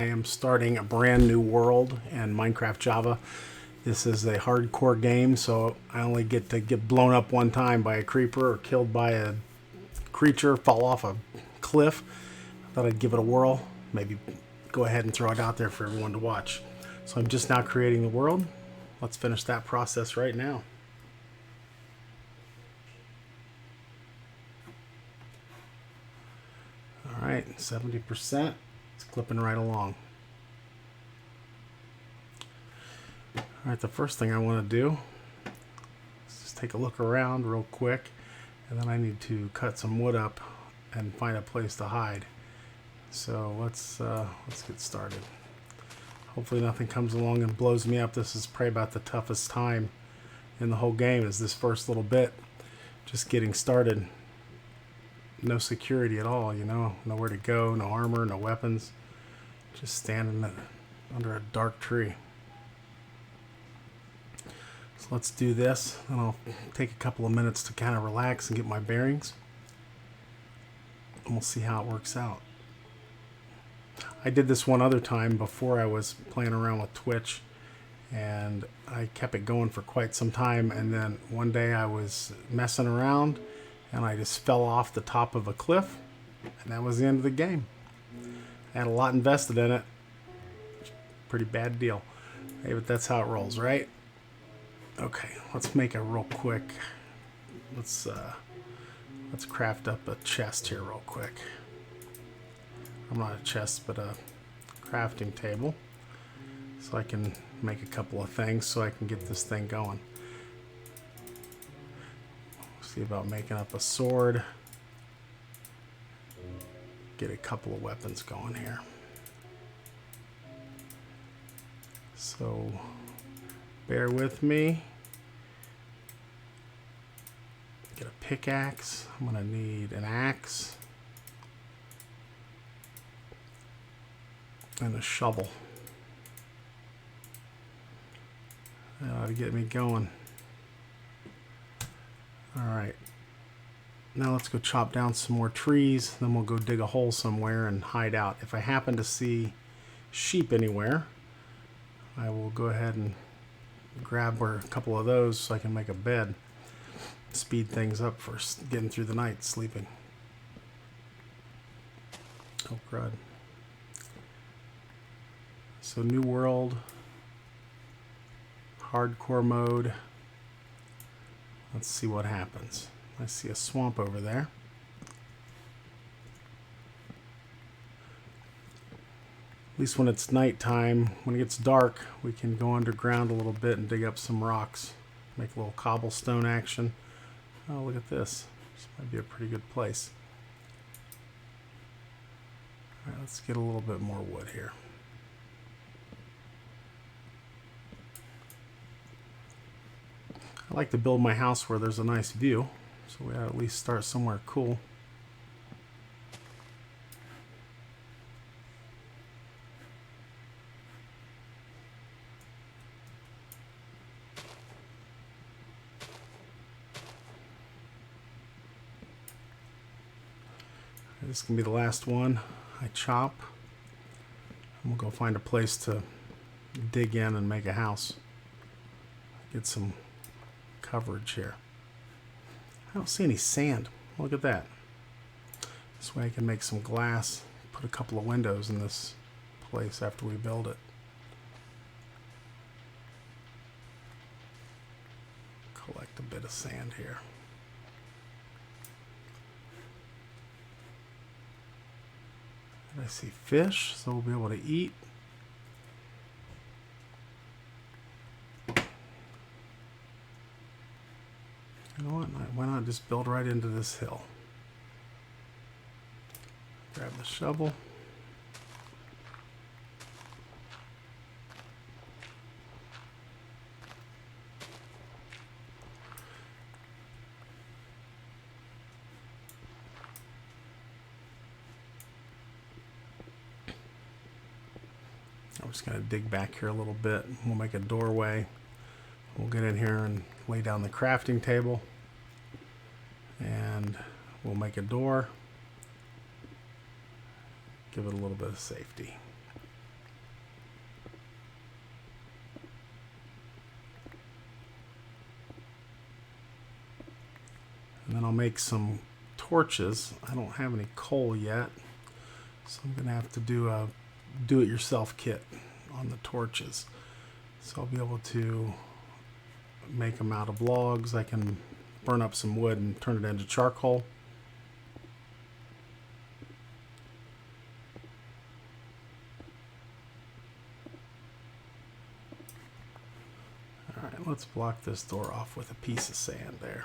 I am starting a brand new world in Minecraft Java. This is a hardcore game, so I only get to get blown up one time by a creeper or killed by a creature, fall off a cliff. I thought I'd give it a whirl, maybe go ahead and throw it out there for everyone to watch. So I'm just now creating the world. Let's finish that process right now. All right, 70%. It's clipping right along. All right, the first thing I want to do is just take a look around real quick, and then I need to cut some wood up and find a place to hide. So let's get started. Hopefully nothing comes along and blows me up. This is probably about the toughest time in the whole game, is this first little bit. Just getting started. No security at all, you know, nowhere to go, no armor, no weapons. Just standing under a dark tree. So let's do this, and I'll take a couple of minutes to kind of relax and get my bearings. And we'll see how it works out. I did this one other time before I was playing around with Twitch, and I kept it going for quite some time, and then one day I was messing around and I just fell off the top of a cliff, and that was the end of the game. I had a lot invested in it. Pretty bad deal. Hey, but that's how it rolls, right? Okay, let's make a real quick. Let's craft up a chest here real quick. I'm not a chest, but a crafting table, so I can make a couple of things so I can get this thing going. See about making up a sword. Get a couple of weapons going here. So bear with me. Get a pickaxe. I'm gonna need an axe and a shovel. That ought to get me going. Alright, now let's go chop down some more trees, then we'll go dig a hole somewhere and hide out. If I happen to see sheep anywhere, I will go ahead and grab a couple of those so I can make a bed. Speed things up for getting through the night sleeping. Oh crud. So new world, hardcore mode. Let's see what happens. I see a swamp over there. At least when it's nighttime, when it gets dark, we can go underground a little bit and dig up some rocks. Make a little cobblestone action. Oh, look at this. This might be a pretty good place. All right, let's get a little bit more wood here. I like to build my house where there's a nice view, so we at least start somewhere cool. This can be the last one I chop. I'm gonna go find a place to dig in and make a house. Get some coverage here. I don't see any sand. Look at that. This way I can make some glass, put a couple of windows in this place after we build it. Collect a bit of sand here. I see fish, so we'll be able to eat. You know what? Why not just build right into this hill? Grab the shovel. I'm just going to dig back here a little bit. We'll make a doorway. We'll get in here and lay down the crafting table. And we'll make a door. Give it a little bit of safety. I'll make some torches. I don't have any coal yet, so I'm gonna have to do a do-it-yourself kit on the torches. So I'll be able to make them out of logs. I can burn up some wood and turn it into charcoal. Alright, let's block this door off with a piece of sand there.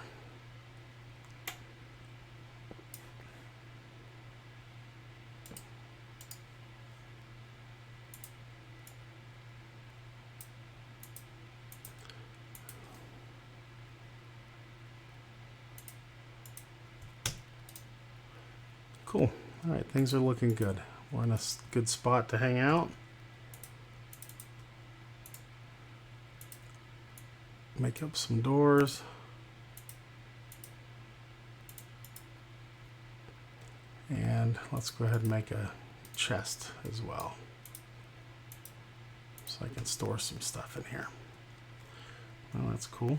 Cool. Alright, things are looking good. We're in a good spot to hang out. Make up some doors. And let's go ahead and make a chest as well, so I can store some stuff in here. Well, that's cool.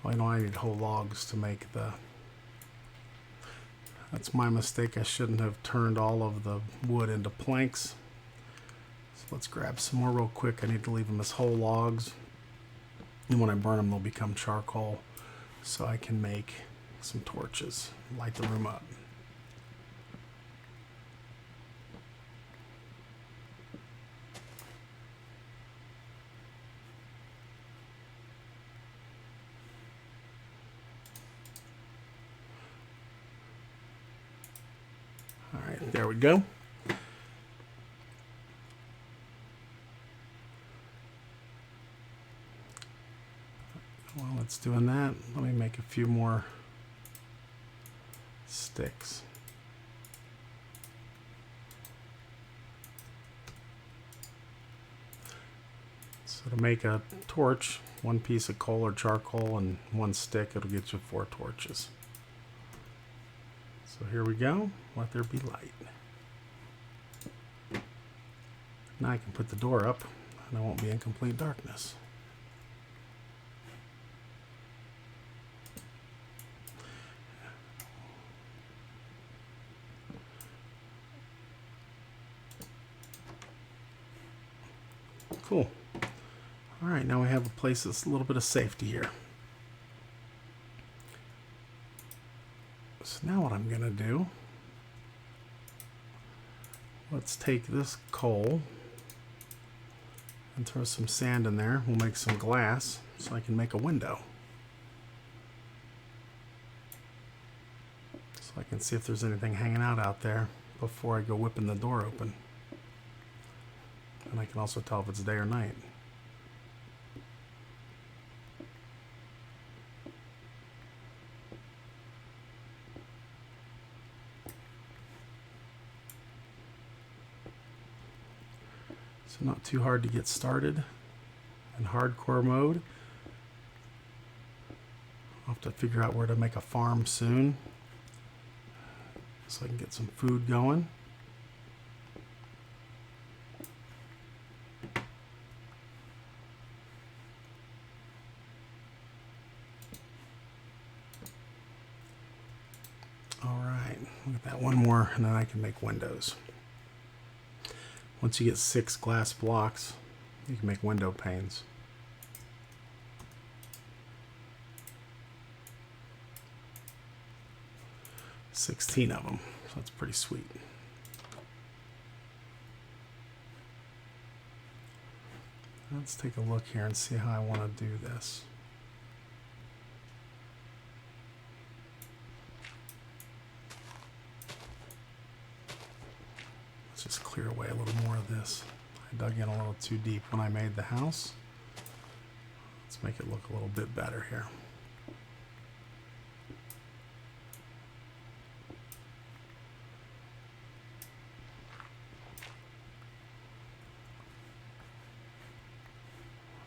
Oh, I know I need whole logs to make the... That's my mistake. I shouldn't have turned all of the wood into planks. So let's grab some more real quick. I need to leave them as whole logs. And when I burn them, they'll become charcoal. So I can make some torches, light the room up. All right, there we go. While it's doing that, let me make a few more sticks. So to make a torch, one piece of coal or charcoal and one stick, it'll get you 4 torches. So here we go. Let there be light. Now I can put the door up and I won't be in complete darkness. Cool. All right, now we have a place that's a little bit of safety here. So now what I'm gonna do, let's take this coal and throw some sand in there. We'll make some glass so I can make a window. So I can see if there's anything hanging out there before I go whipping the door open. And I can also tell if it's day or night. So not too hard to get started in hardcore mode. I'll have to figure out where to make a farm soon so I can get some food going. Look at that, one more, and then I can make windows. Once you get 6 glass blocks, you can make window panes. 16 of them, so that's pretty sweet. Let's take a look here and see how I want to do this. Just clear away a little more of this. I dug in a little too deep when I made the house. Let's make it look a little bit better here.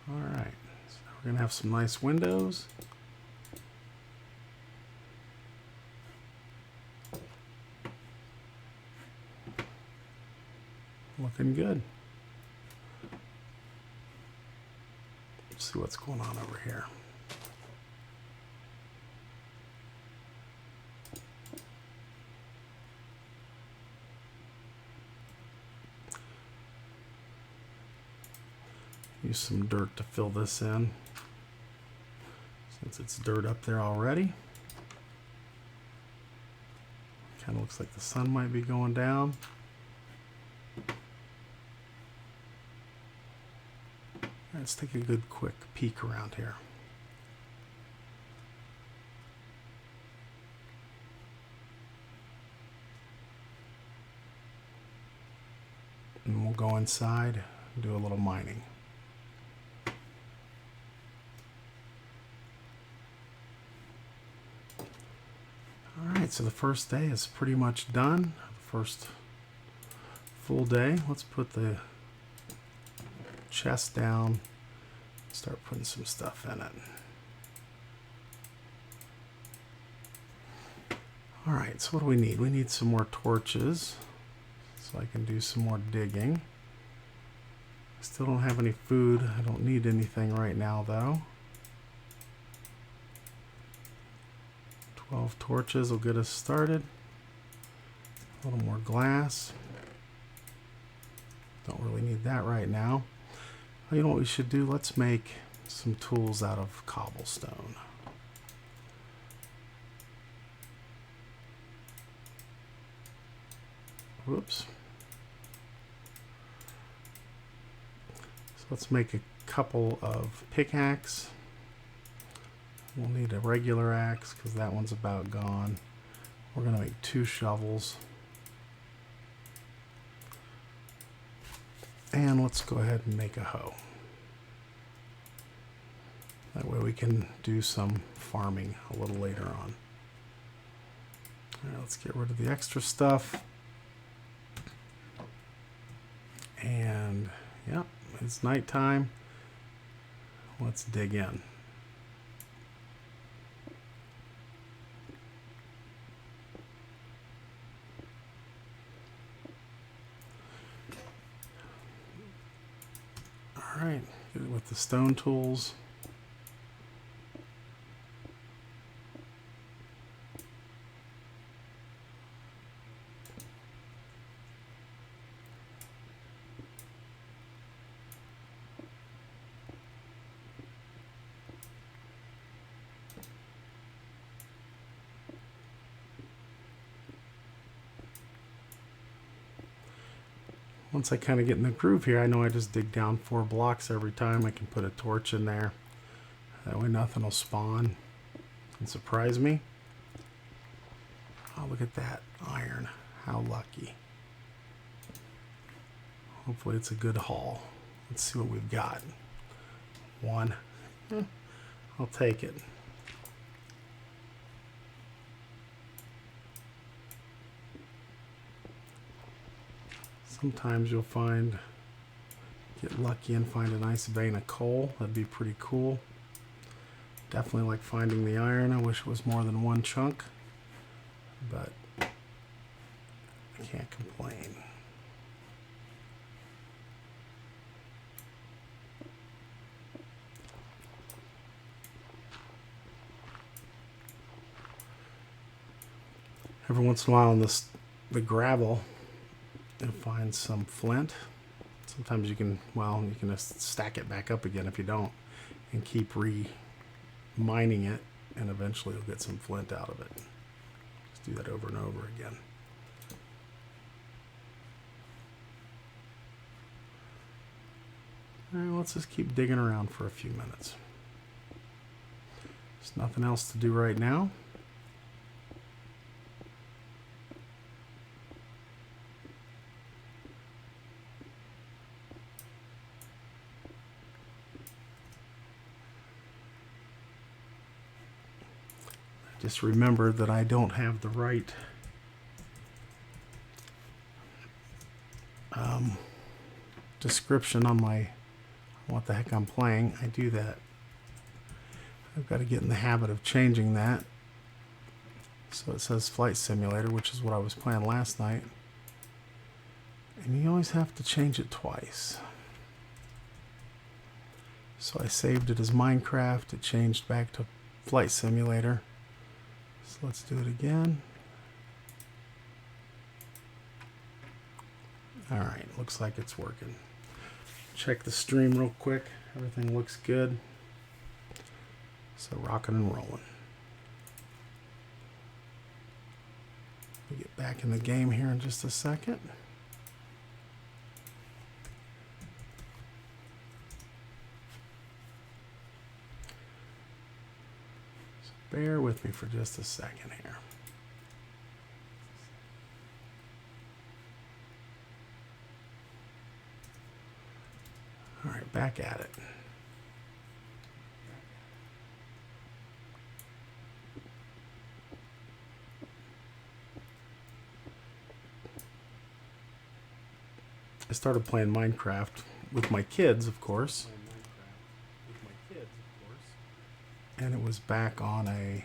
All right, so we're gonna have some nice windows. Looking good. see what's going on over here. Use some dirt to fill this in, since it's dirt up there already. Kind of looks like the sun might be going down. Let's take a good quick peek around here. And we'll go inside and do a little mining. Alright, so the first day is pretty much done. First full day. Let's put the chest down, start putting some stuff in it. Alright, so what do we need? We need some more torches so I can do some more digging. I still don't have any food. I don't need anything right now though. 12 torches will get us started. A little more glass. Don't really need that right now. You know what we should do? Let's make some tools out of cobblestone. Whoops. So let's make a couple of pickaxe. We'll need a regular axe because that one's about gone. We're going to make 2 shovels. And let's go ahead and make a hoe. That way we can do some farming a little later on. All right, let's get rid of the extra stuff. And yep, it's nighttime. Let's dig in. Alright, get it with the stone tools. Once I kind of get in the groove here, I know I just dig down 4 blocks every time. I can put a torch in there. That way nothing will spawn and surprise me. Oh, look at that iron. How lucky. Hopefully it's a good haul. Let's see what we've got. 1. I'll take it. Sometimes you'll get lucky and find a nice vein of coal. That'd be pretty cool. Definitely like finding the iron. I wish it was more than 1 chunk, but I can't complain. Every once in a while on the gravel, you'll find some flint. Sometimes you can just stack it back up again if you don't, and keep mining it, and eventually you'll get some flint out of it. Just do that over and over again. All right, let's just keep digging around for a few minutes. There's nothing else to do right now. Just remember that I don't have the right description on what the heck I'm playing. I do that. I've got to get in the habit of changing that. So it says Flight Simulator, which is what I was playing last night. And you always have to change it twice. So I saved it as Minecraft. It changed back to Flight Simulator. So let's do it again. Alright, looks like it's working. Check the stream real quick. Everything looks good. So rocking and rolling. We'll get back in the game here in just a second. So bear with me for just a second here. All right, back at it. I started playing Minecraft with my kids, of course. And it was back on a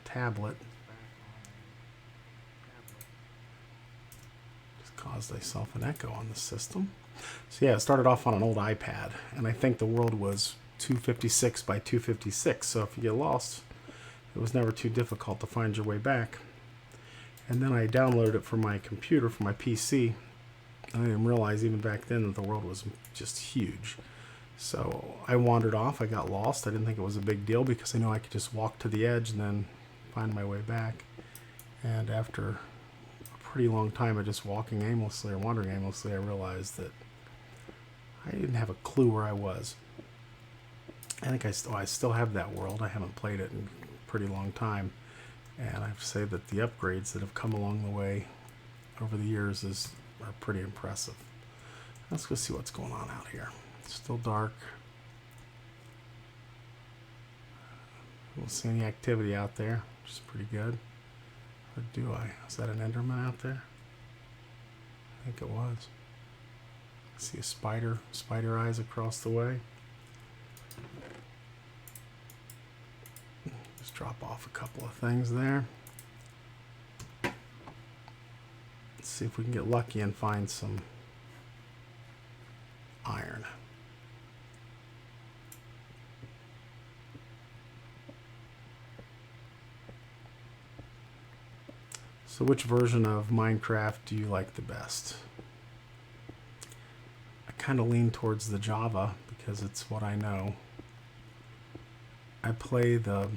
tablet. Just caused myself an echo on the system. So yeah, it started off on an old iPad, and I think the world was 256 by 256. So if you get lost, it was never too difficult to find your way back. And then I downloaded it for my computer, for my PC. I didn't realize even back then that the world was just huge. So I wandered off. I got lost. I didn't think it was a big deal because I knew I could just walk to the edge and then find my way back. And after a pretty long time of just walking aimlessly or wandering aimlessly, I realized that I didn't have a clue where I was. I think I still have that world. I haven't played it in a pretty long time. And I have to say that the upgrades that have come along the way over the years are pretty impressive. Let's go see what's going on out here. It's still dark. Don't see any activity out there, which is pretty good. Or do I? Is that an Enderman out there? I think it was. I see a spider eyes across the way. Just drop off a couple of things there. Let's see if we can get lucky and find some iron. So which version of Minecraft do you like the best? I kind of lean towards the Java because it's what I know. I play the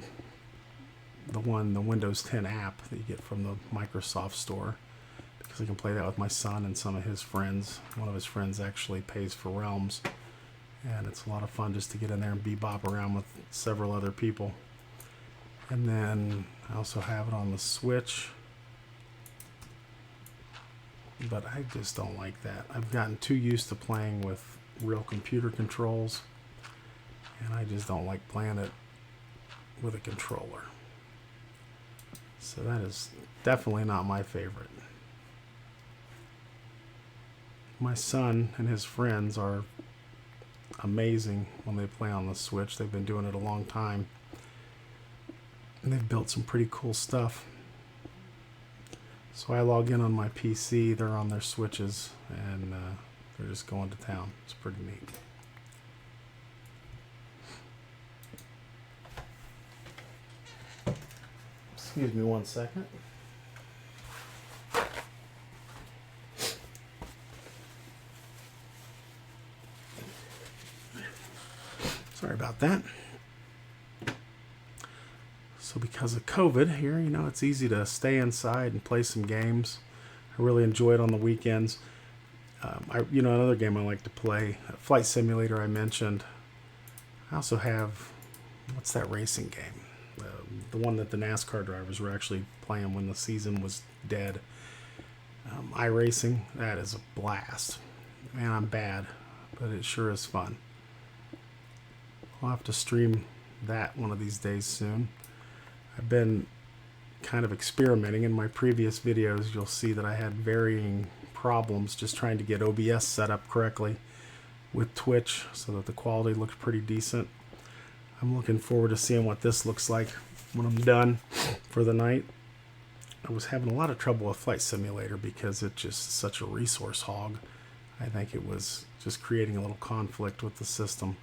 Windows 10 app that you get from the Microsoft Store because I can play that with my son and some of his friends. One of his friends actually pays for Realms, and it's a lot of fun just to get in there and bebop around with several other people. And then I also have it on the Switch, but I just don't like that. I've gotten too used to playing with real computer controls, and I just don't like playing it with a controller. So that is definitely not my favorite. My son and his friends are amazing when they play on the Switch. They've been doing it a long time, and they've built some pretty cool stuff. So I log in on my PC, they're on their Switches, and they're just going to town. It's pretty neat. Excuse me one second. Sorry about that. So because of COVID here, you know, it's easy to stay inside and play some games. I really enjoy it on the weekends. Another game I like to play, Flight Simulator I mentioned. I also have, what's that racing game? The one that the NASCAR drivers were actually playing when the season was dead. iRacing, that is a blast. Man, I'm bad, but it sure is fun. I'll have to stream that one of these days soon. I've been kind of experimenting. In my previous videos, you'll see that I had varying problems just trying to get OBS set up correctly with Twitch so that the quality looks pretty decent. I'm looking forward to seeing what this looks like when I'm done for the night. I was having a lot of trouble with Flight Simulator because it's just such a resource hog. I think it was just creating a little conflict with the system.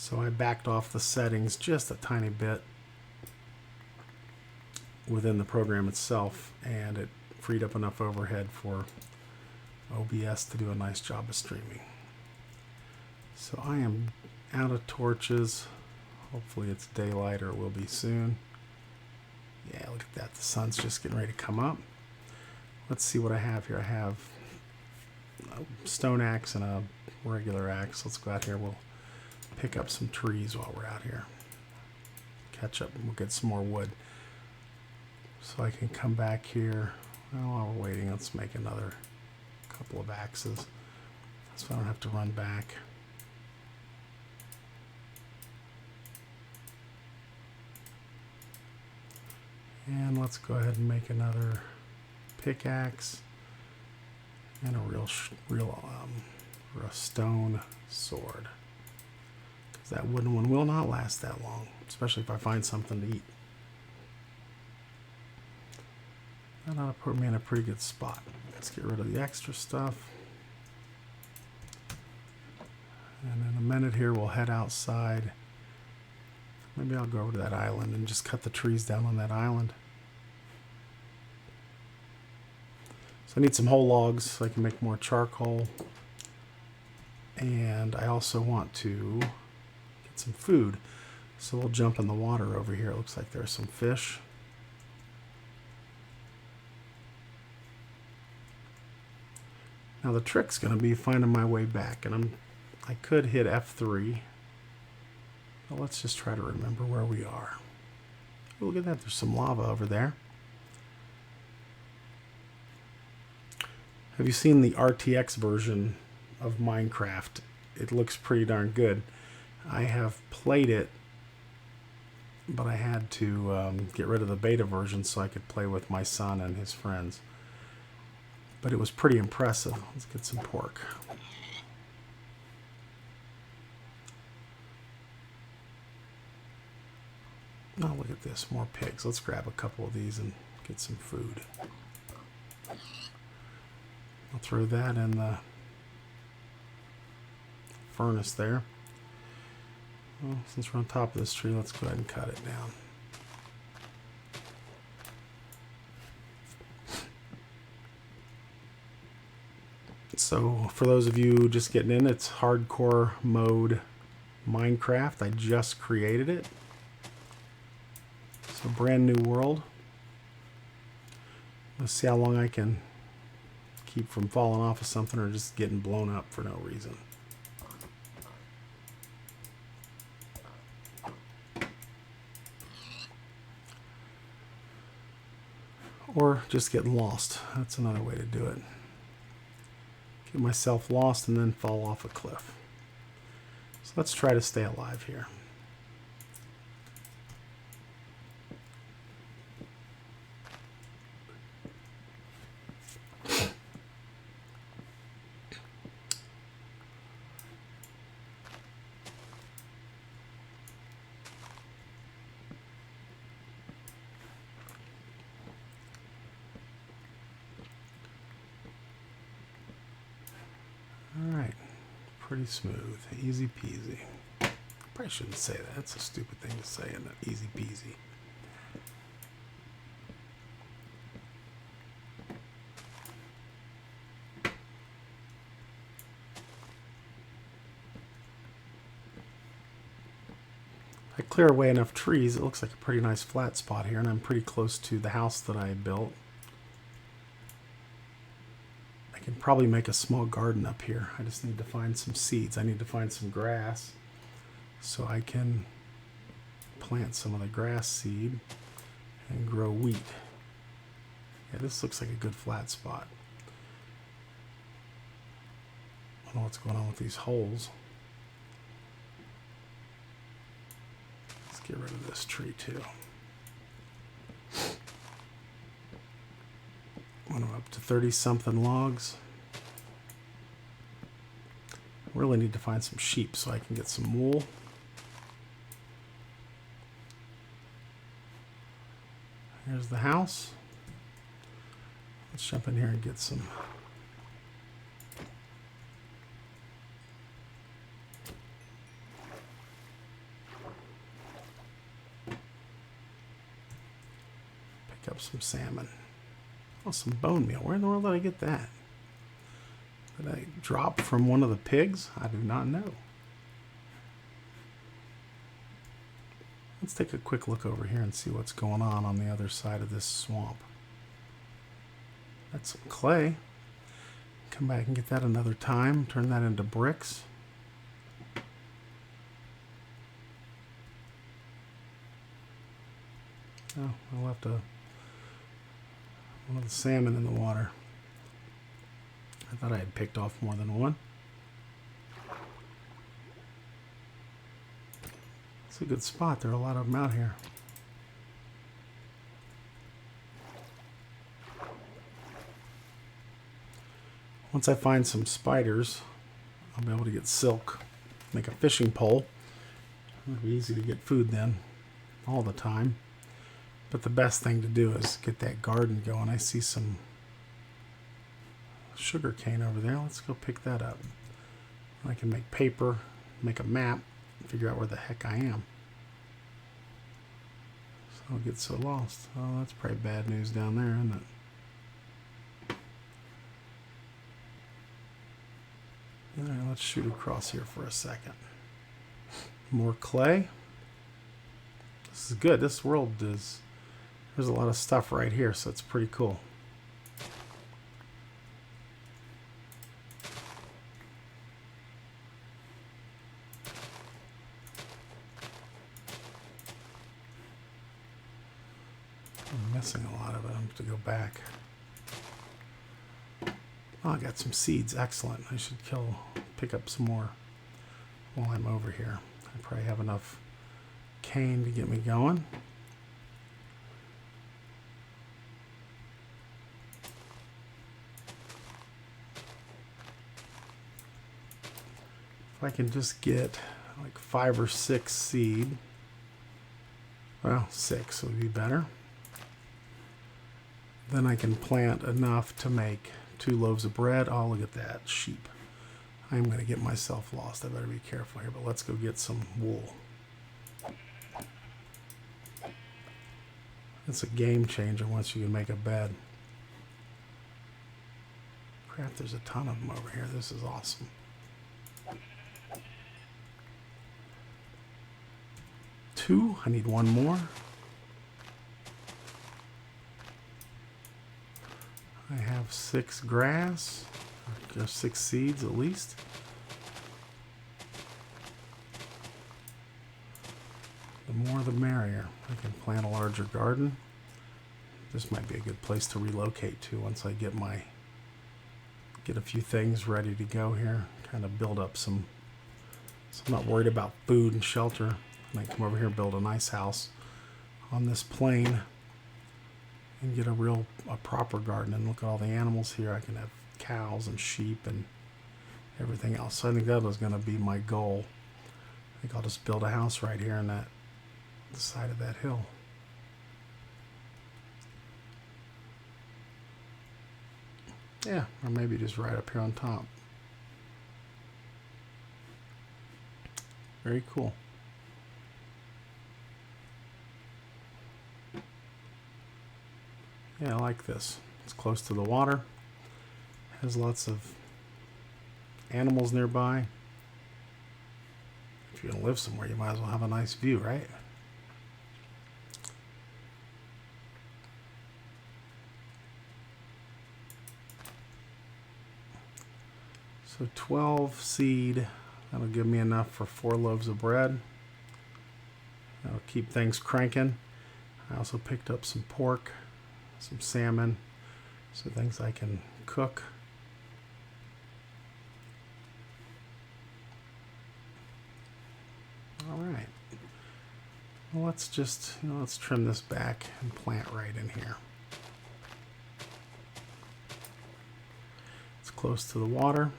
So I backed off the settings just a tiny bit within the program itself, and it freed up enough overhead for OBS to do a nice job of streaming. So I am out of torches. Hopefully it's daylight, or it will be soon. Yeah, look at that. The sun's just getting ready to come up. Let's see what I have here. I have a stone axe and a regular axe. Let's go out here. We'll pick up some trees while we're out here. Catch up and we'll get some more wood. So I can come back here. Well, while we're waiting, let's make another couple of axes so I don't have to run back. And let's go ahead and make another pickaxe and a real stone sword. Because that wooden one will not last that long, especially if I find something to eat. That ought to put me in a pretty good spot. Let's get rid of the extra stuff. And in a minute here, we'll head outside. Maybe I'll go over to that island and just cut the trees down on that island. So I need some whole logs so I can make more charcoal. And I also want to get some food. So we'll jump in the water over here. It looks like there's some fish. Now the trick's going to be finding my way back, and I could hit F3, but let's just try to remember where we are. Ooh, look at that, there's some lava over there. Have you seen the RTX version of Minecraft? It looks pretty darn good. I have played it, but I had to get rid of the beta version so I could play with my son and his friends. But it was pretty impressive. Let's get some pork. Oh, look at this. More pigs. Let's grab a couple of these and get some food. I'll throw that in the furnace there. Well, since we're on top of this tree, let's go ahead and cut it down. So for those of you just getting in, it's hardcore mode Minecraft. I just created it. It's a brand new world. Let's see how long I can keep from falling off of something or just getting blown up for no reason. Or just getting lost. That's another way to do it. Get myself lost and then fall off a cliff. So let's try to stay alive here. Alright, pretty smooth, easy peasy. Probably shouldn't say that, that's a stupid thing to say, isn't it? Easy peasy. If I clear away enough trees, it looks like a pretty nice flat spot here, and I'm pretty close to the house that I built. I can probably make a small garden up here. I just need to find some seeds. I need to find some grass so I can plant some of the grass seed and grow wheat. Yeah, this looks like a good flat spot. I don't know what's going on with these holes. Let's get rid of this tree too. I'm up to 30-something logs. I really need to find some sheep so I can get some wool. Here's the house. Let's jump in here and get some Pick up some salmon. Oh, some bone meal. Where in the world did I get that? Did I drop from one of the pigs? I do not know. Let's take a quick look over here and see what's going on the other side of this swamp. That's some clay. Come back and get that another time. Turn that into bricks. Oh, I left one of the salmon in the water. I thought I had picked off more than one. It's a good spot. There are a lot of them out here. Once I find some spiders, I'll be able to get silk, make a fishing pole. It'll be easy to get food then, all the time. But the best thing to do is get that garden going. I see some sugar cane over there. Let's go pick that up. I can make paper, make a map, figure out where the heck I am. So I don't get so lost. Oh, that's probably bad news down there, isn't it? Alright, let's shoot across here for a second. More clay. This is good. This world is... There's a lot of stuff right here, so it's pretty cool. I'm missing a lot of it. I have to go back. Oh, I got some seeds. Excellent. I should pick up some more while I'm over here. I probably have enough cane to get me going. If I can just get like 5 or 6 seed, well, 6 would be better. Then I can plant enough to make 2 loaves of bread. Oh, look at that sheep. I'm going to get myself lost. I better be careful here, but let's go get some wool. It's a game changer once you can make a bed. Crap, there's a ton of them over here. This is awesome. Two. I need one more. I have 6 grass, or 6 seeds at least. The more the merrier. I can plant a larger garden. This might be a good place to relocate to once I get a few things ready to go here. Kind of build up some, so I'm not worried about food and shelter. I might come over here and build a nice house on this plain and get a proper garden. And look at all the animals here. I can have cows and sheep and everything else. So I think that was going to be my goal. I think I'll just build a house right here on the side of that hill. Yeah, or maybe just right up here on top. Very cool. Yeah, I like this. It's close to the water. Has lots of animals nearby. If you're going to live somewhere, you might as well have a nice view, right? So 12 seed. That'll give me enough for 4 loaves of bread. That'll keep things cranking. I also picked up some pork, some salmon, so things I can cook. All right. Well, let's just, let's trim this back and plant right in here. It's close to the water.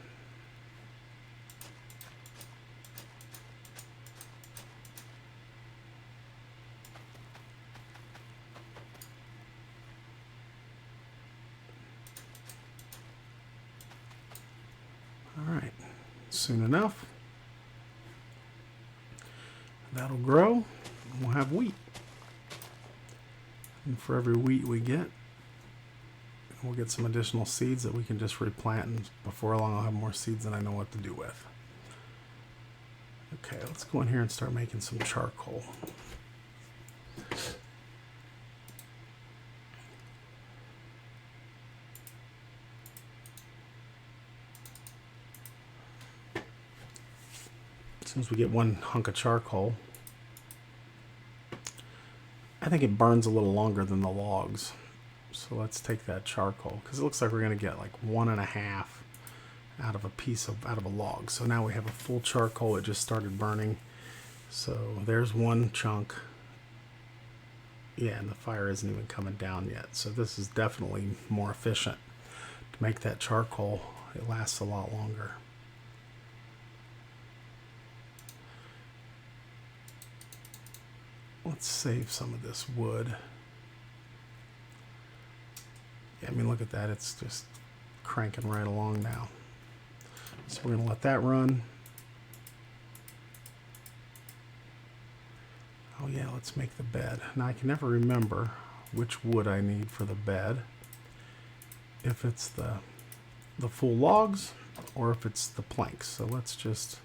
Soon enough, that'll grow and we'll have wheat. And for every wheat we get, we'll get some additional seeds that we can just replant, and before long I'll have more seeds than I know what to do with. Okay, let's go in here and start making some charcoal. As soon as we get one hunk of charcoal, I think it burns a little longer than the logs. So let's take that charcoal, because it looks like we're going to get like 1.5 out of a log. So now we have a full charcoal. It just started burning. So there's one chunk. Yeah, and the fire isn't even coming down yet. So this is definitely more efficient. To make that charcoal, it lasts a lot longer. Let's save some of this wood. Yeah, I mean, look at that. It's just cranking right along now. So we're going to let that run. Oh yeah, let's make the bed. Now I can never remember which wood I need for the bed. If it's the full logs or if it's the planks. So let's just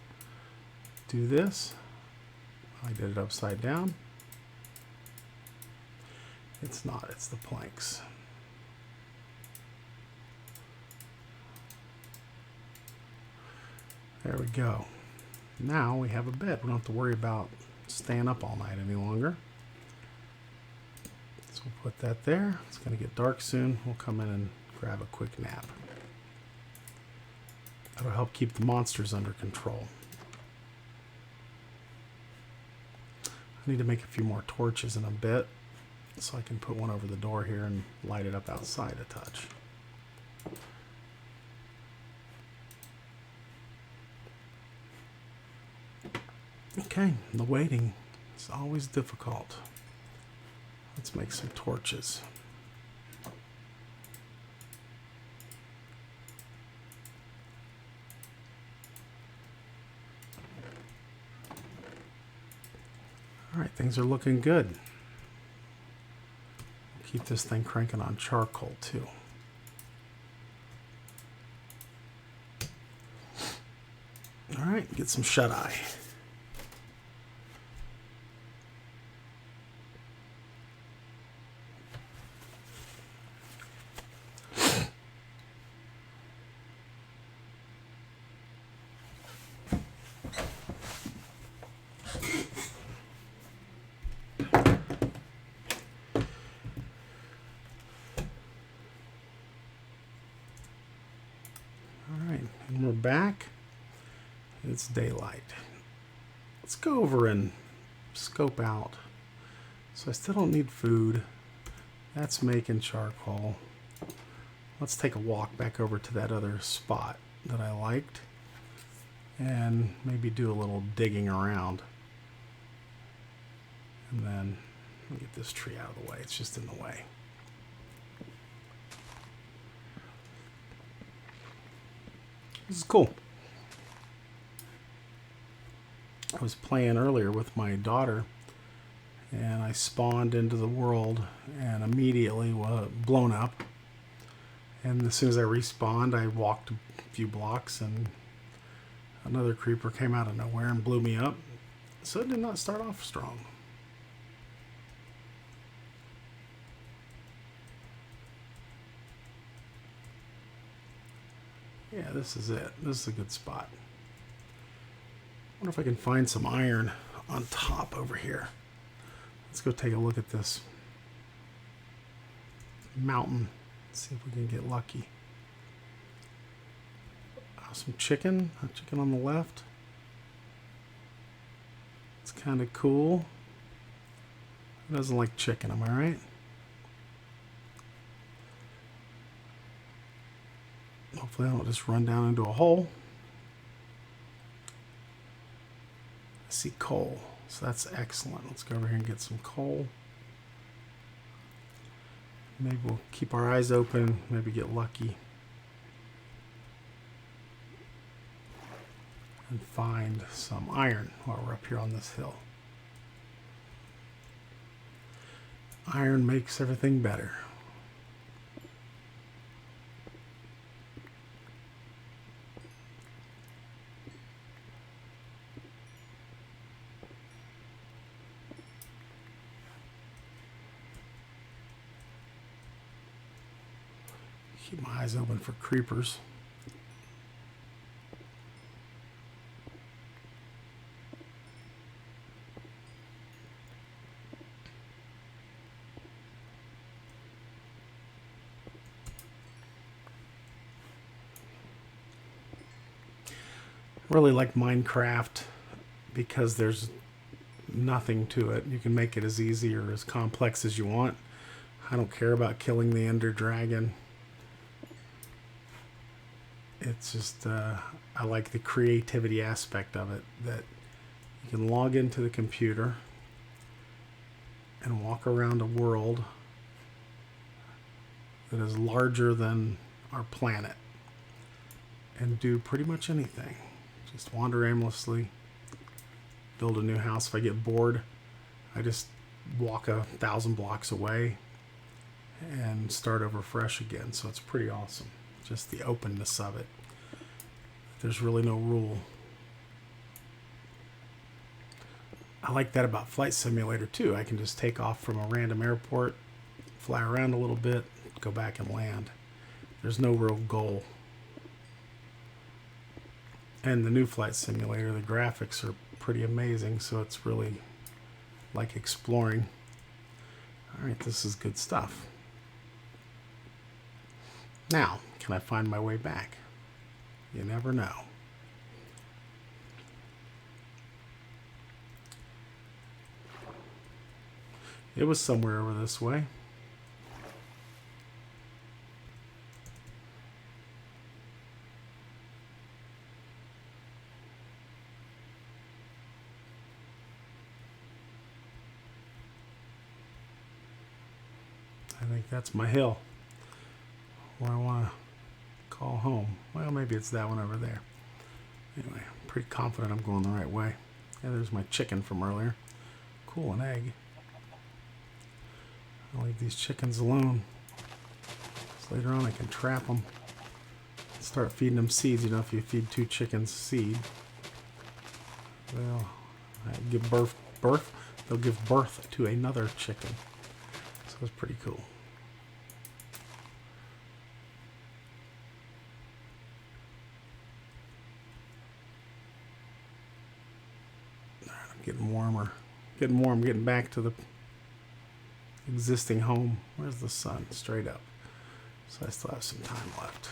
do this. I did it upside down. It's not, it's the planks. There we go. Now we have a bed. We don't have to worry about staying up all night any longer. So we'll put that there. It's going to get dark soon. We'll come in and grab a quick nap. That'll help keep the monsters under control. I need to make a few more torches in a bit, so I can put one over the door here and light it up outside a touch. Okay, the waiting is always difficult. Let's make some torches. All right, things are looking good. Keep this thing cranking on charcoal too. All right, get some shut-eye. And we're back. It's daylight. Let's go over and scope out. So I still don't need food. That's making charcoal. Let's take a walk back over to that other spot that I liked and maybe do a little digging around. And then let me get this tree out of the way. It's just in the way. This is cool. I was playing earlier with my daughter and I spawned into the world and immediately was blown up. And as soon as I respawned, I walked a few blocks and another creeper came out of nowhere and blew me up. So it did not start off strong. Yeah, this is it. This is a good spot. I wonder if I can find some iron on top over here. Let's go take a look at this mountain. See if we can get lucky. Oh, some chicken. A chicken on the left. It's kind of cool. Who doesn't like chicken, am I right? Hopefully I don't just run down into a hole. I see coal, so that's excellent. Let's go over here and get some coal. Maybe we'll keep our eyes open, maybe get lucky. And find some iron while we're up here on this hill. Iron makes everything better. Keep my eyes open for creepers. Really like Minecraft because there's nothing to it. You can make it as easy or as complex as you want. I don't care about killing the Ender Dragon. It's just, I like the creativity aspect of it, that you can log into the computer and walk around a world that is larger than our planet and do pretty much anything. Just wander aimlessly, build a new house. If I get bored, I just walk 1,000 blocks away and start over fresh again. So it's pretty awesome. Just the openness of it. There's really no rule. I like that about Flight Simulator too. I can just take off from a random airport, fly around a little bit, go back and land. There's no real goal. And the new Flight Simulator, the graphics are pretty amazing, so it's really like exploring. Alright, this is good stuff. Now, can I find my way back? You never know. It was somewhere over this way. I think that's my hill, where I want to call home. Well, maybe it's that one over there. Anyway, I'm pretty confident I'm going the right way. Yeah, there's my chicken from earlier. Cool, an egg. I'll leave these chickens alone. So later on I can trap them. Start feeding them seeds. You know, if you feed 2 chickens seed, they'll give birth. They'll give birth to another chicken. So it's pretty cool. I'm getting warmer. Getting warm. Getting back to the existing home. Where's the sun? Straight up. So I still have some time left.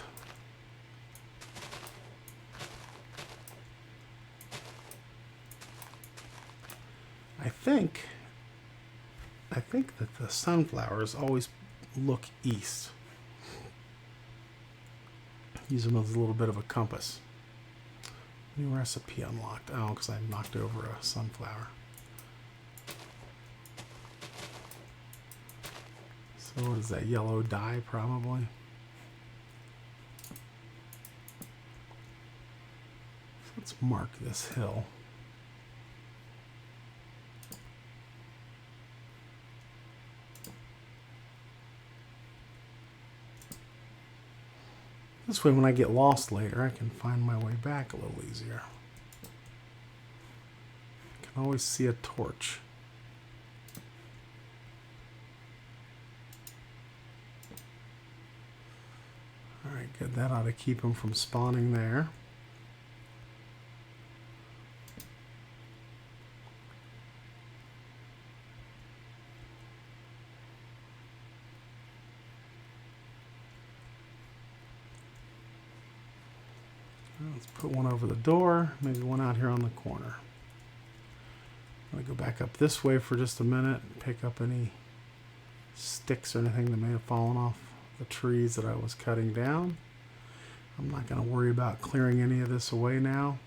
I think that the sunflowers always look east. Use them as a little bit of a compass. New recipe unlocked. Oh, because I knocked over a sunflower. So what is that? Yellow dye, probably. So let's mark this hill. This way, when I get lost later, I can find my way back a little easier. I can always see a torch. Alright, good. That ought to keep them from spawning there. Let's put one over the door, maybe one out here on the corner. I'm going to go back up this way for just a minute and pick up any sticks or anything that may have fallen off the trees that I was cutting down. I'm not going to worry about clearing any of this away now.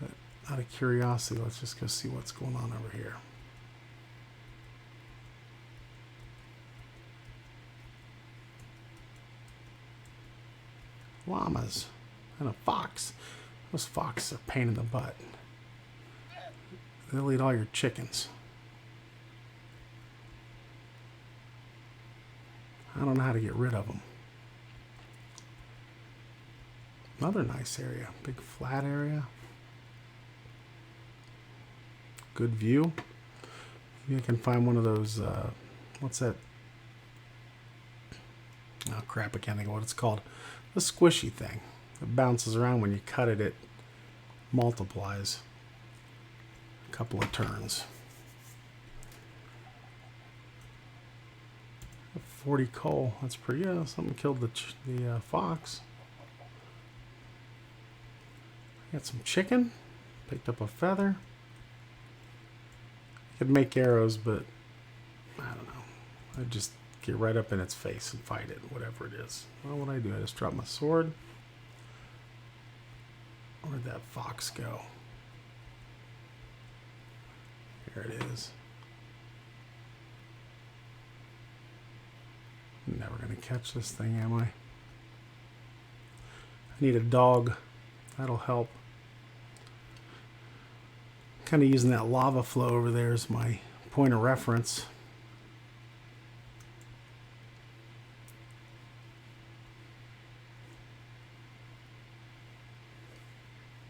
But out of curiosity, let's just go see what's going on over here. Llamas. And a fox. Those foxes are a pain in the butt. They'll eat all your chickens. I don't know how to get rid of them. Another nice area. Big flat area. Good view. Maybe I can find one of those, what's that? Oh crap, I can't think of what it's called. The squishy thing. It bounces around when you cut it, it multiplies. A couple of turns. 40 coal, that's pretty good. Something killed the fox. Got some chicken. Picked up a feather. Could make arrows, but I don't know. I'd just get right up in its face and fight it, whatever it is. Well, what do? I just drop my sword. Where'd that fox go? Here it is. I'm never gonna catch this thing, am I? I need a dog. That'll help. Kind of using that lava flow over there as my point of reference.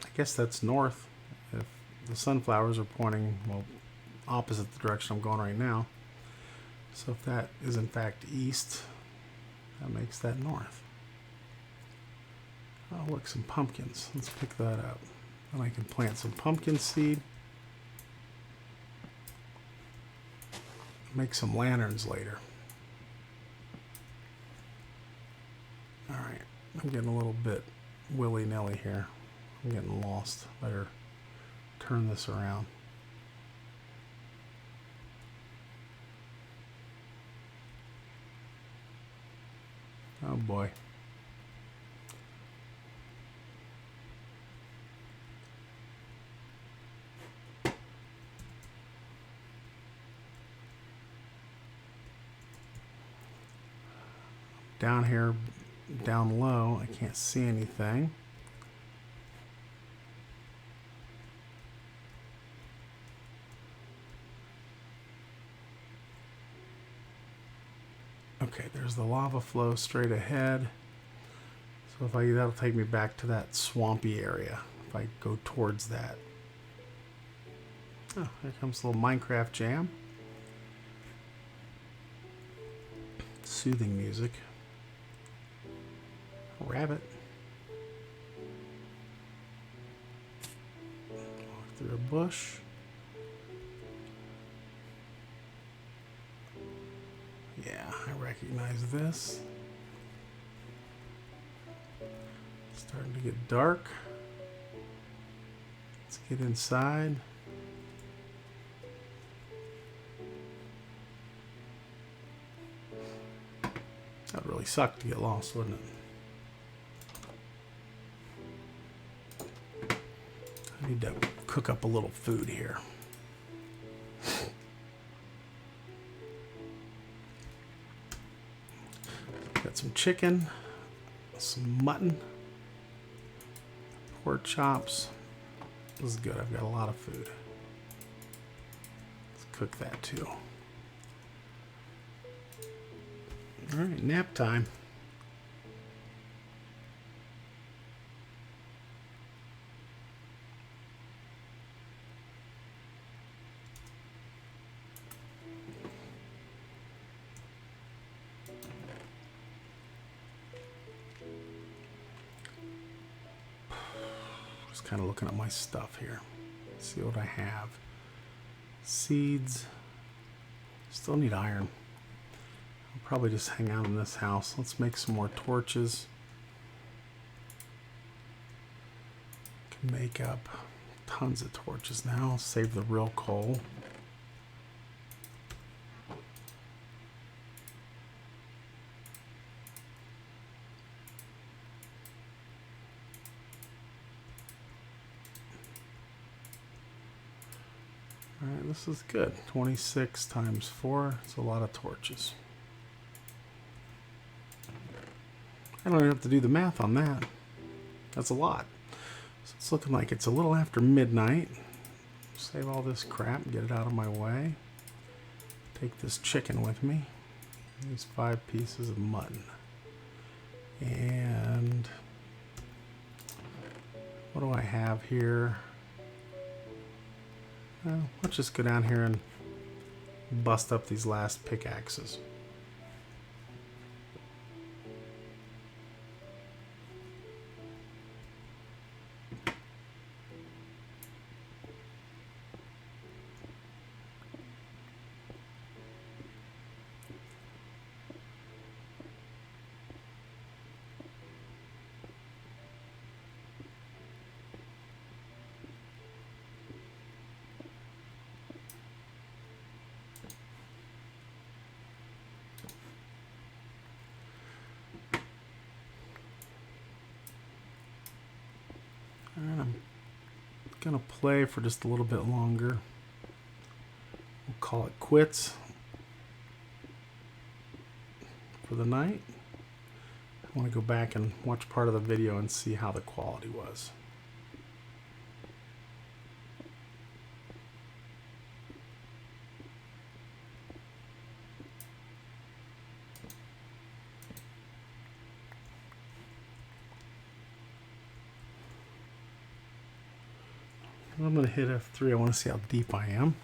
I guess that's north. If the sunflowers are pointing, well, opposite the direction I'm going right now. So if that is in fact east, that makes that north. Oh, look, some pumpkins. Let's pick that up. And I can plant some pumpkin seed. Make some lanterns later. Alright, I'm getting a little bit willy-nilly here. I'm getting lost. Better turn this around. Oh boy. Down here, down low, I can't see anything. Okay, there's the lava flow straight ahead. So that'll take me back to that swampy area if I go towards that. Oh, here comes a little Minecraft jam. Soothing music. Rabbit. Walk through a bush. Yeah, I recognize this. Starting to get dark. Let's get inside. That would really suck to get lost, wouldn't it? I need to cook up a little food here. Got some chicken, some mutton, pork chops. This is good. I've got a lot of food. Let's cook that too. All right, nap time. Just kind of looking at my stuff here. See what I have. Seeds. Still need iron. I'll probably just hang out in this house. Let's make some more torches. Can make up tons of torches now. Save the real coal. Alright, this is good. 26 times 4. It's a lot of torches. I don't even have to do the math on that. That's a lot. So it's looking like it's a little after midnight. Save all this crap and get it out of my way. Take this chicken with me. These 5 pieces of mutton. And what do I have here? Well, let's just go down here and bust up these last pickaxes. And I'm gonna play for just a little bit longer. We'll call it quits for the night. I want to go back and watch part of the video and see how the quality was. I'm going to hit F3. I want to see how deep I am.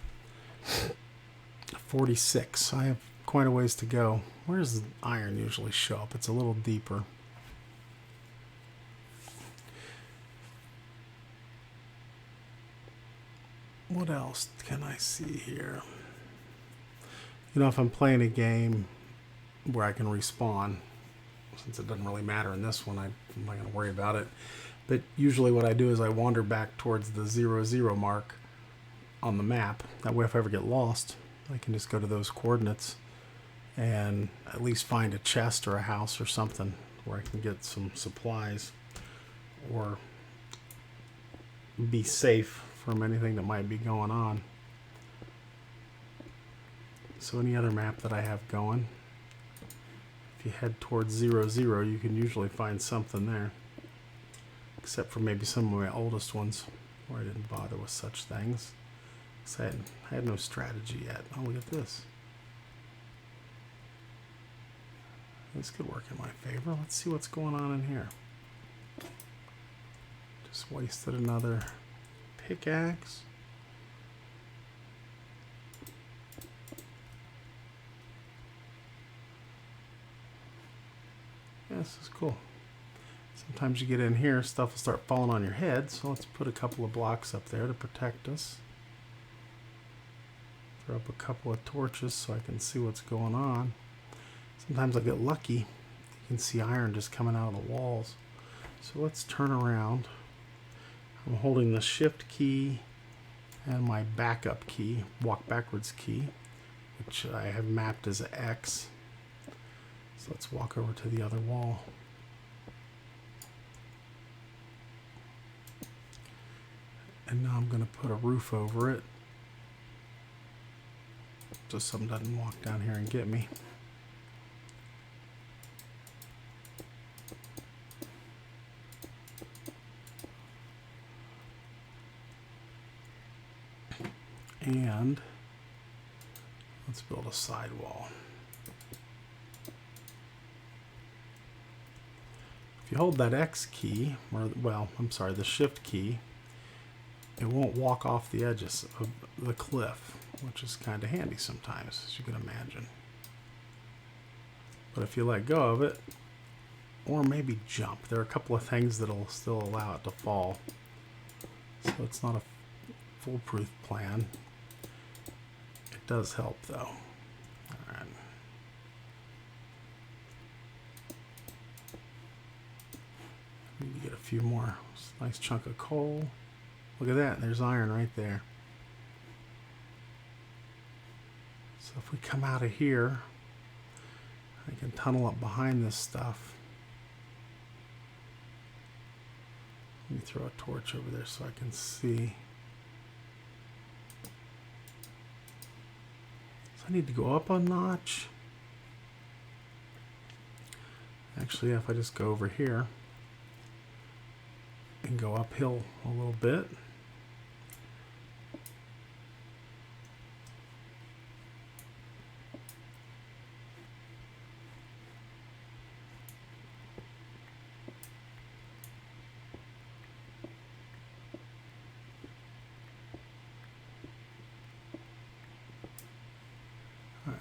46. I have quite a ways to go. Where does the iron usually show up? It's a little deeper. What else can I see here? You know, if I'm playing a game where I can respawn, since it doesn't really matter in this one, I'm not going to worry about it. But usually what I do is I wander back towards the 0, 0 mark on the map. That way if I ever get lost, I can just go to those coordinates and at least find a chest or a house or something where I can get some supplies or be safe from anything that might be going on. So any other map that I have going, if you head towards 0, 0, you can usually find something there. Except for maybe some of my oldest ones where I didn't bother with such things. Because I had no strategy yet. Oh, look at this. This could work in my favor. Let's see what's going on in here. Just wasted another pickaxe. Yeah, this is cool. Sometimes you get in here, stuff will start falling on your head, so let's put a couple of blocks up there to protect us. Throw up a couple of torches so I can see what's going on. Sometimes I get lucky. You can see iron just coming out of the walls. So let's turn around. I'm holding the shift key and my backup key, walk backwards key, which I have mapped as X. So let's walk over to the other wall. And now I'm going to put a roof over it so something doesn't walk down here and get me. And let's build a sidewall. If you hold that X key, or well, I'm sorry, the shift key, it won't walk off the edges of the cliff, which is kind of handy sometimes, as you can imagine. But if you let go of it, or maybe jump, there are a couple of things that'll still allow it to fall. So it's not a foolproof plan. It does help though. All right. Need to get a few more. Nice chunk of coal. Look at that, there's iron right there. So if we come out of here, I can tunnel up behind this stuff. Let me throw a torch over there so I can see. So I need to go up a notch. Actually, if I just go over here and go uphill a little bit.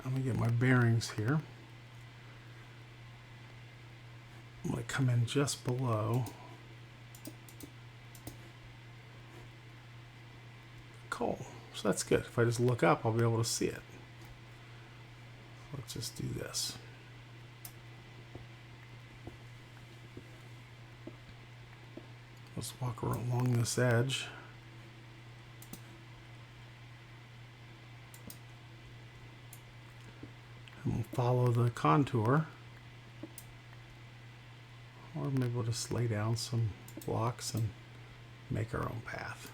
Let me get my bearings here. I'm going to come in just below coal. So that's good. If I just look up, I'll be able to see it. Let's just do this. Let's walk along this edge. And we'll follow the contour. Or maybe we'll just lay down some blocks and make our own path.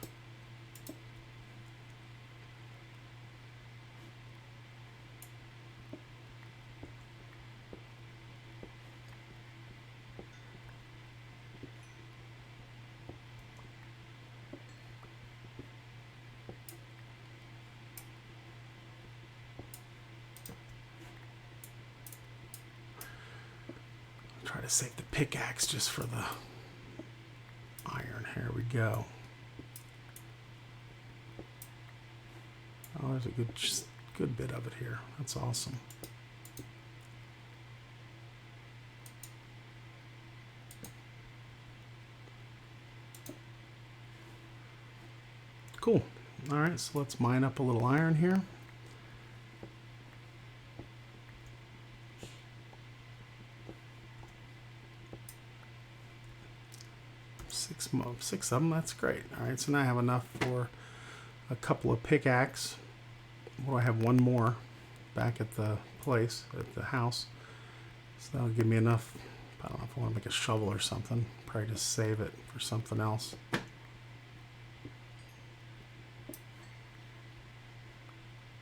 Try to save the pickaxe just for the iron. Here we go. Oh, there's a good bit of it here. That's awesome. Cool. All right, so let's mine up a little iron here. Six of them, that's great. All right, so now I have enough for a couple of pickaxe. Well, I have one more back at the place, at the house. So that'll give me enough. I don't know if I want to make a shovel or something. Probably just save it for something else.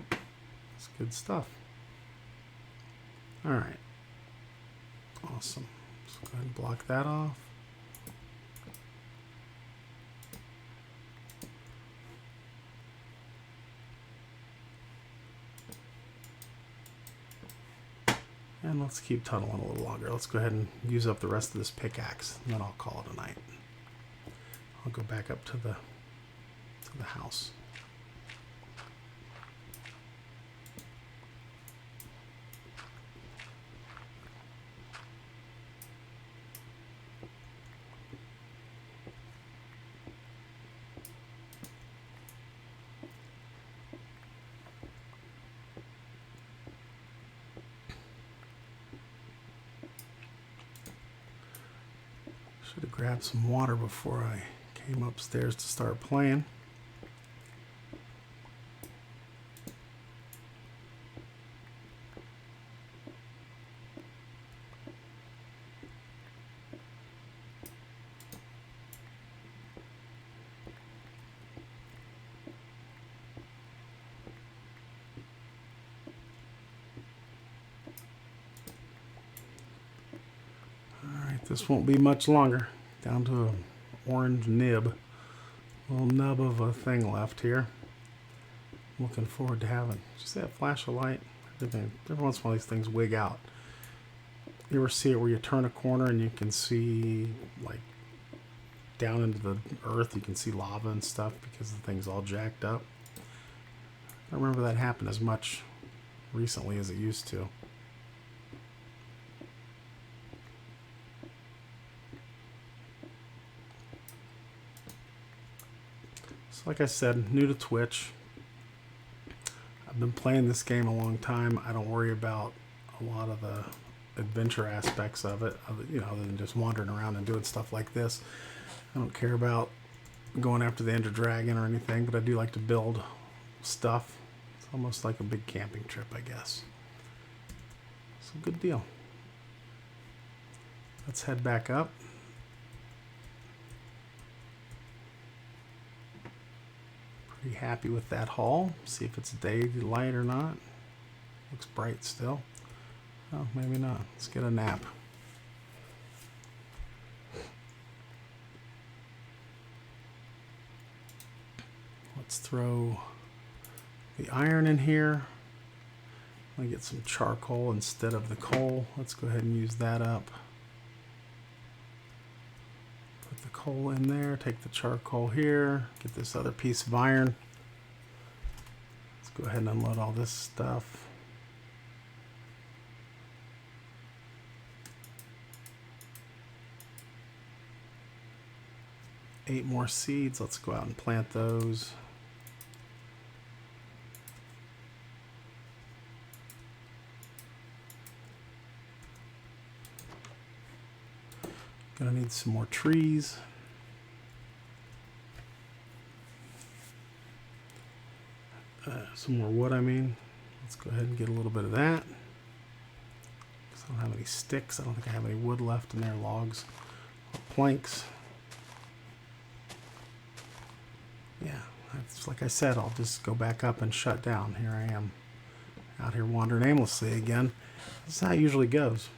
That's good stuff. All right. Awesome. So go ahead and block that off. And let's keep tunneling a little longer. Let's go ahead and use up the rest of this pickaxe, and then I'll call it a night. I'll go back up to the house. Should have grabbed some water before I came upstairs to start playing. This won't be much longer. Down to an orange nib. Little nub of a thing left here. Looking forward to having. Did you see that flash of light? Every once in a while these things wig out. You ever see it where you turn a corner and you can see, like, down into the earth, you can see lava and stuff because the thing's all jacked up? I don't remember that happened as much recently as it used to. Like I said, new to Twitch. I've been playing this game a long time. I don't worry about a lot of the adventure aspects of it, other than just wandering around and doing stuff like this. I don't care about going after the Ender Dragon or anything, but I do like to build stuff. It's almost like a big camping trip, I guess. It's a good deal. Let's head back up. Pretty happy with that haul. See if it's daylight or not. Looks bright still. Oh, maybe not. Let's get a nap. Let's throw the iron in here. I'm gonna get some charcoal instead of the coal. Let's go ahead and use that up. Put the coal in there, take the charcoal here, get this other piece of iron. Let's go ahead and unload all this stuff. 8 more seeds. Let's go out and plant those. Gonna need some more trees. Some more wood, I mean. Let's go ahead and get a little bit of that. I don't have any sticks. I don't think I have any wood left in there. Logs or planks. Yeah, it's like I said, I'll just go back up and shut down. Here I am out here wandering aimlessly again. This is how it usually goes.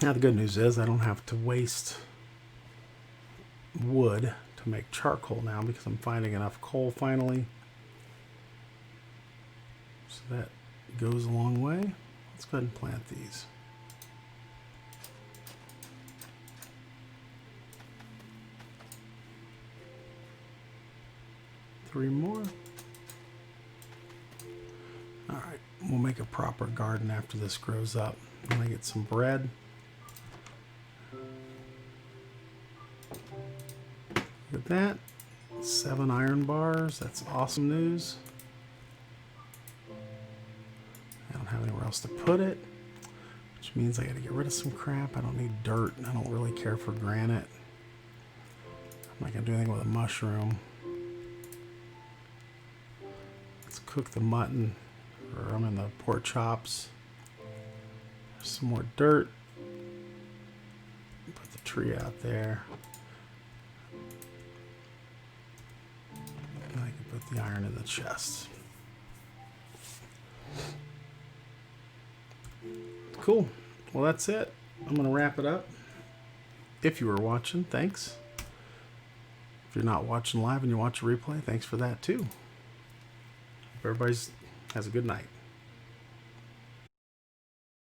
Now the good news is I don't have to waste wood to make charcoal now because I'm finding enough coal finally. So that goes a long way. Let's go ahead and plant these. Three more. All right, we'll make a proper garden after this grows up. I'm gonna get some bread. Look at that, 7 iron bars. That's awesome news. I don't have anywhere else to put it, which means I gotta get rid of some crap. I don't need dirt. I don't really care for granite. I'm not gonna do anything with a mushroom. Let's cook the mutton, or I'm in the pork chops. There's some more dirt. Put the tree out there. I can put the iron in the chest. Cool. Well, that's it. I'm going to wrap it up. If you were watching, thanks. If you're not watching live and you watch a replay, thanks for that too. Hope everybody has a good night.